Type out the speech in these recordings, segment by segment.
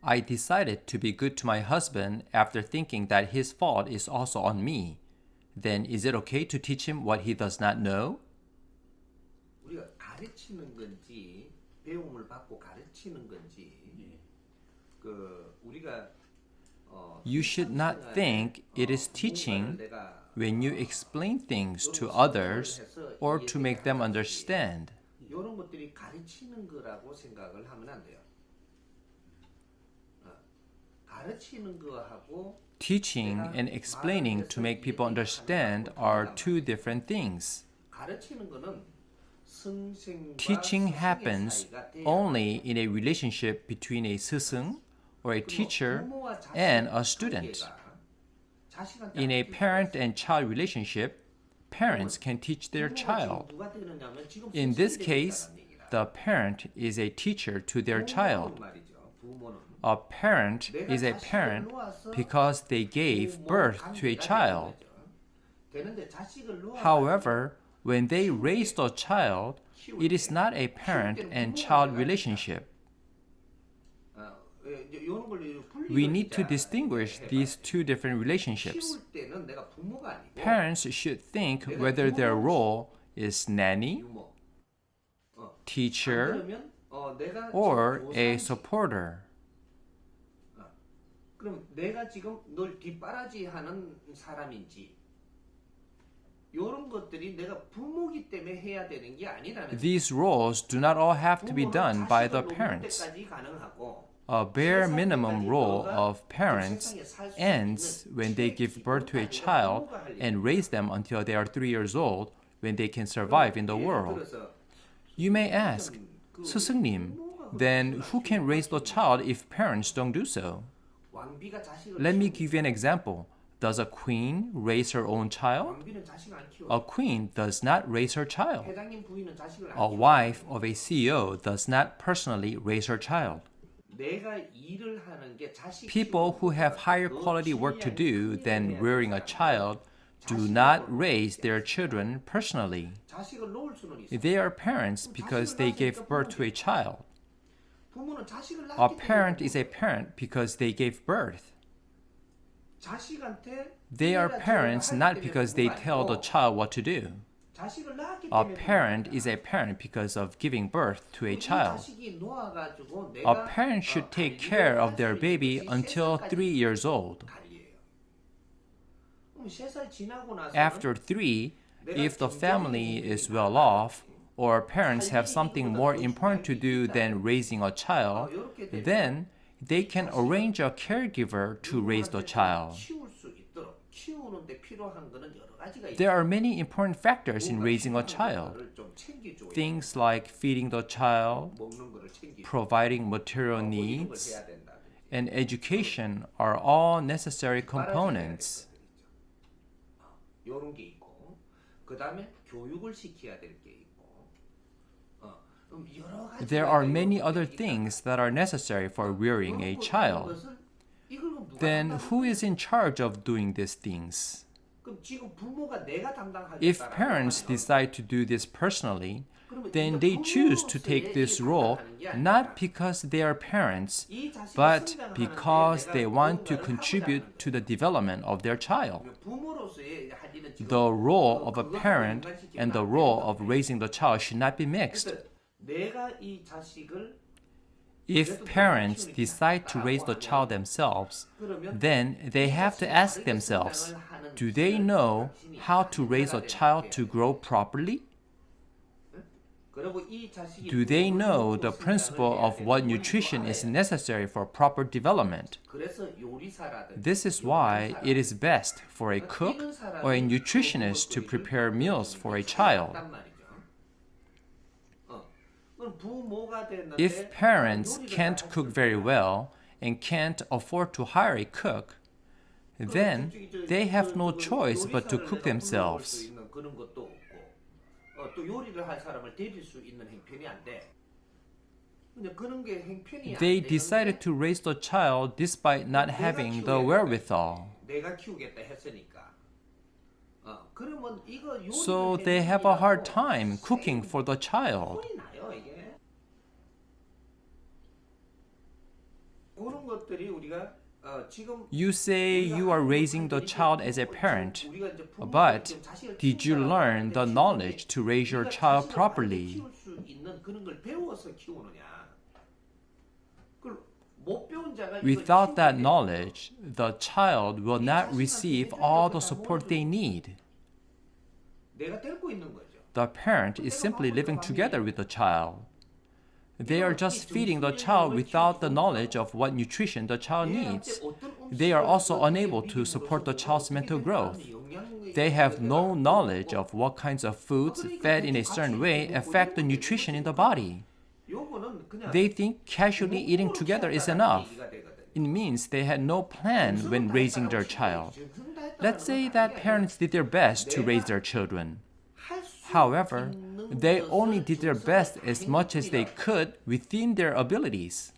I decided to be good to my husband after thinking that his fault is also on me. Then is it okay to teach him what he does not know? 우리가 가르치는 건지 배움을 받고 가르치는 건지 우리가 You should not think it is teaching when you explain things to others or to make them understand. 이런 것들이 가르치는 거라고 생각을 하면 안 돼요. 가르치는 거하고 Teaching and explaining to make people understand are two different things. 가르치는 거는 선생과 Teaching 스승의 happens 사이가 돼야 only in a relationship between a 스승 or a teacher and a student. In a parent and child relationship, parents can teach their child. In this case, the parent is a teacher to their child. A parent is a parent because they gave birth to a child. However, when they raise the child, it is not a parent and child relationship. We need to distinguish these two different relationships. Parents should think whether their role is nanny, teacher, or a supporter. 그럼 내가 지금 널 뒷바라지하는 사람인지 이런 것들이 내가 부모기 때문에 해야 되는 게 아니라는. These roles do not all have to be done by the parents. A bare minimum role of parents ends when they give birth to a child and raise them until they are 3 years old, when they can survive in the world. You may ask, 스승님, then who can raise the child if parents don't do so? Let me give you an example. Does a queen raise her own child? A queen does not raise her child. A wife of a CEO does not personally raise her child. People who have higher quality work to do than rearing a child do not raise their children personally. They are parents because they gave birth to a child. A parent is a parent because they gave birth. They are parents not because they tell the child what to do. A parent is a parent because of giving birth to a child. A parent should take care of their baby until 3 years old. After 3, if the family is well off, or parents have something more important to do than raising a child, then they can arrange a caregiver to raise the child. There are many important factors in raising a child. Things like feeding the child, providing material needs, and education are all necessary components. There are many other things that are necessary for rearing a child. Then who is in charge of doing these things? If parents decide to do this personally, then they choose to take this role not because they are parents, but because they want to contribute to the development of their child. The role of a parent and the role of raising the child should not be mixed. If parents decide to raise the child themselves, then they have to ask themselves, do they know how to raise a child to grow properly? Do they know the principle of what nutrition is necessary for proper development? This is why it is best for a cook or a nutritionist to prepare meals for a child. If parents can't cook very well and can't afford to hire a cook, then they have no choice but to cook themselves. They decided to raise the child despite not having the wherewithal. So they have a hard time cooking for the child. 것들이 우리가 지금 You say you are raising the child as a parent, but did you learn the knowledge to raise your child properly? 키울 수 있는 그런 걸 배워서 키우느냐? 그걸 못 배운 자가 이걸 Without that 키우게 knowledge, the child will not receive all the support they need. 내가 데리고 있는 거죠. The parent is simply living together with the child. They are just feeding the child without the knowledge of what nutrition the child needs. They are also unable to support the child's mental growth. They have no knowledge of what kinds of foods fed in a certain way affect the nutrition in the body. They think casually eating together is enough. It means they had no plan when raising their child. Let's say that parents did their best to raise their children. However, they only did their best as much as they could within their abilities.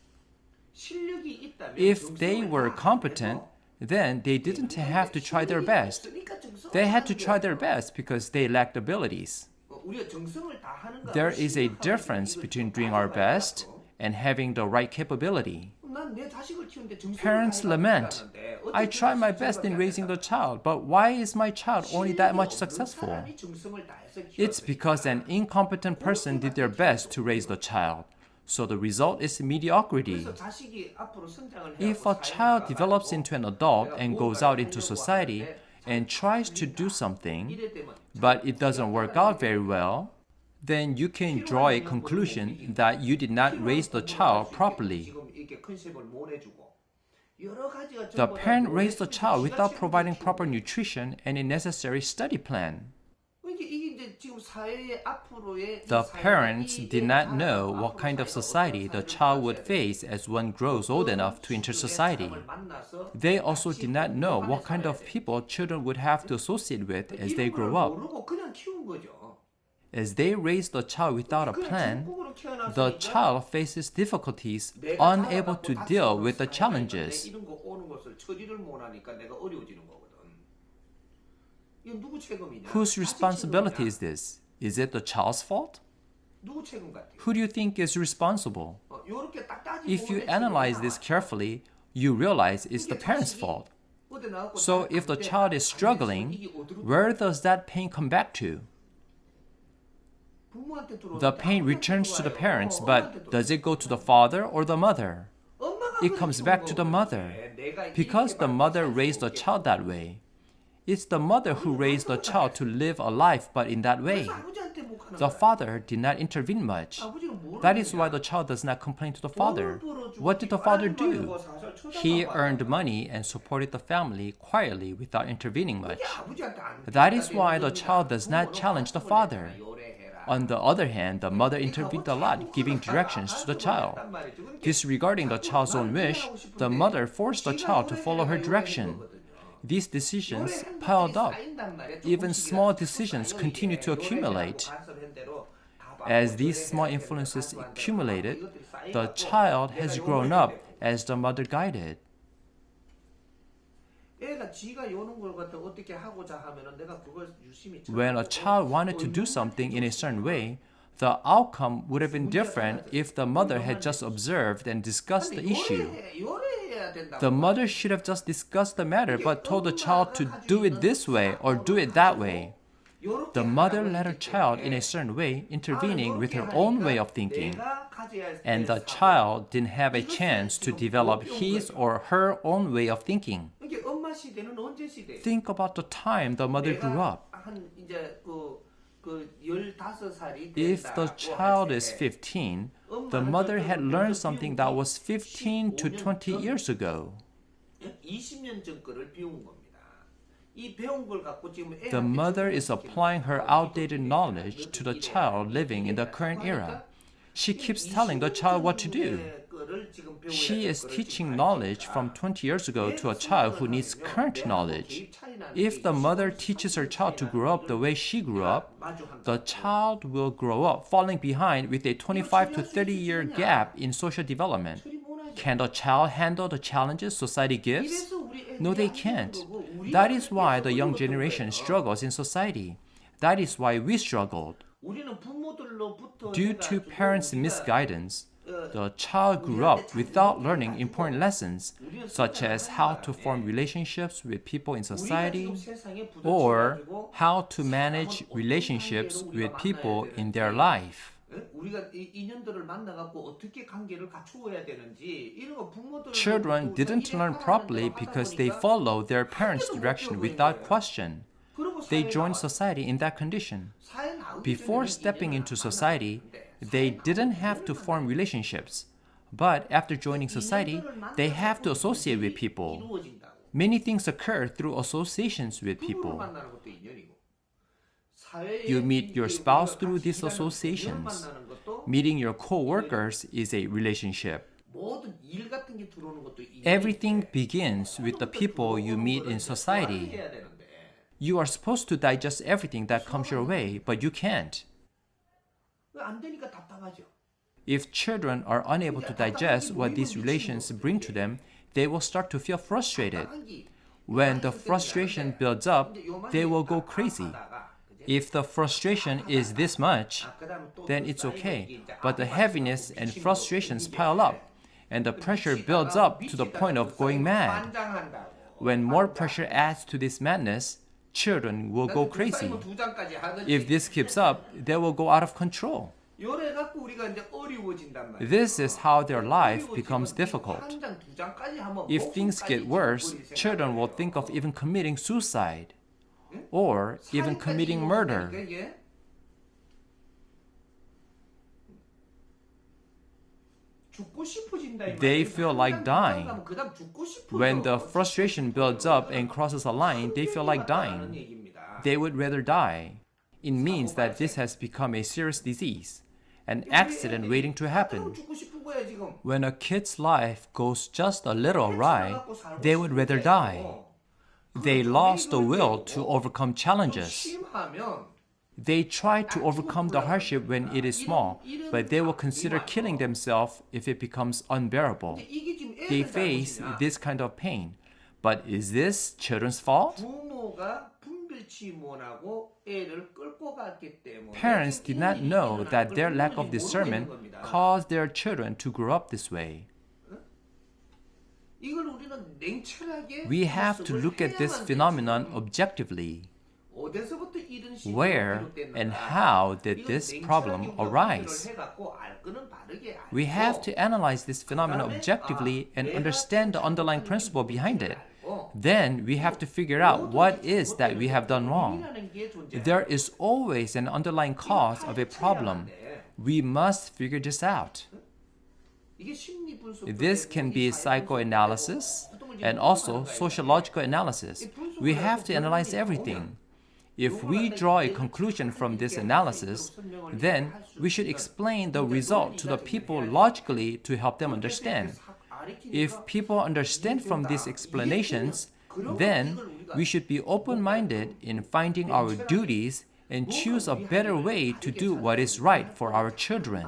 If they were competent, then they didn't have to try their best. They had to try their best because they lacked abilities. There is a difference between doing our best and having the right capability. Parents lament, I try my best in raising the child, but why is my child only that much successful? It's because an incompetent person did their best to raise the child, so the result is mediocrity. If a child develops into an adult and goes out into society and tries to do something, but it doesn't work out very well, then you can draw a conclusion that you did not raise the child properly. The parent raised the child without providing proper nutrition and a necessary study plan. The parents did not know what kind of society the child would face as one grows old enough to enter society. They also did not know what kind of people children would have to associate with as they grow up. As they raise the child without a plan, the child faces difficulties, unable to deal with the challenges. Whose responsibility is this? Is it the child's fault? Who do you think is responsible? If you analyze this carefully, you realize it's the parent's fault. So if the child is struggling, where does that pain come back to? The pain returns to the parents, but does it go to the father or the mother? It comes back to the mother, because the mother raised the child that way. It's the mother who raised the child to live a life but in that way. The father did not intervene much. That is why the child does not complain to the father. What did the father do? He earned money and supported the family quietly without intervening much. That is why the child does not challenge the father. On the other hand, the mother intervened a lot, giving directions to the child. Disregarding the child's own wish, the mother forced the child to follow her direction. These decisions piled up. Even small decisions continue to accumulate. As these small influences accumulated, the child has grown up as the mother guided. When a child wanted to do something in a certain way, the outcome would have been different if the mother had just observed and discussed the issue. The mother should have just discussed the matter but told the child to do it this way or do it that way. The mother led her child in a certain way, intervening with her own way of thinking, and the child didn't have a chance to develop his or her own way of thinking. Think about the time the mother grew up. If the child is 15, the mother had learned something that was 15 to 20 years ago. The mother is applying her outdated knowledge to the child living in the current era. She keeps telling the child what to do. She is teaching knowledge from 20 years ago to a child who needs current knowledge. If the mother teaches her child to grow up the way she grew up, the child will grow up falling behind with a 25 to 30-year gap in social development. Can the child handle the challenges society gives? No, they can't. That is why the young generation struggles in society. That is why we struggled. Due to parents' misguidance, the child grew up without learning important lessons, such as how to form relationships with people in society or how to manage relationships with people in their life. Children didn't learn properly because they followed their parents' direction without question. They joined society in that condition. Before stepping into society, they didn't have to form relationships. But after joining society, they have to associate with people. Many things occur through associations with people. You meet your spouse through these associations. Meeting your co-workers is a relationship. Everything begins with the people you meet in society. You are supposed to digest everything that comes your way, but you can't. If children are unable to digest what these relations bring to them, they will start to feel frustrated. When the frustration builds up, they will go crazy. If the frustration is this much, then it's okay. But the heaviness and frustrations pile up, and the pressure builds up to the point of going mad. When more pressure adds to this madness, children will go crazy. If this keeps up, they will go out of control. This is how their life becomes difficult. If things get worse, children will think of even committing suicide or even committing murder. They feel like dying. When the frustration builds up and crosses a line, they feel like dying. They would rather die. It means that this has become a serious disease, an accident waiting to happen. When a kid's life goes just a little awry, they would rather die. They lost the will to overcome challenges. They try to overcome the hardship when it is small, but they will consider killing themselves if it becomes unbearable. They face this kind of pain. But is this children's fault? Parents did not know that their lack of discernment caused their children to grow up this way. We have to look at this phenomenon objectively. Where and how did this problem arise? We have to analyze this phenomenon objectively and understand the underlying principle behind it. Then we have to figure out what is that we have done wrong. There is always an underlying cause of a problem. We must figure this out. This can be psychoanalysis and also sociological analysis. We have to analyze everything. If we draw a conclusion from this analysis, then we should explain the result to the people logically to help them understand. If people understand from these explanations, then we should be open-minded in finding our duties and choose a better way to do what is right for our children.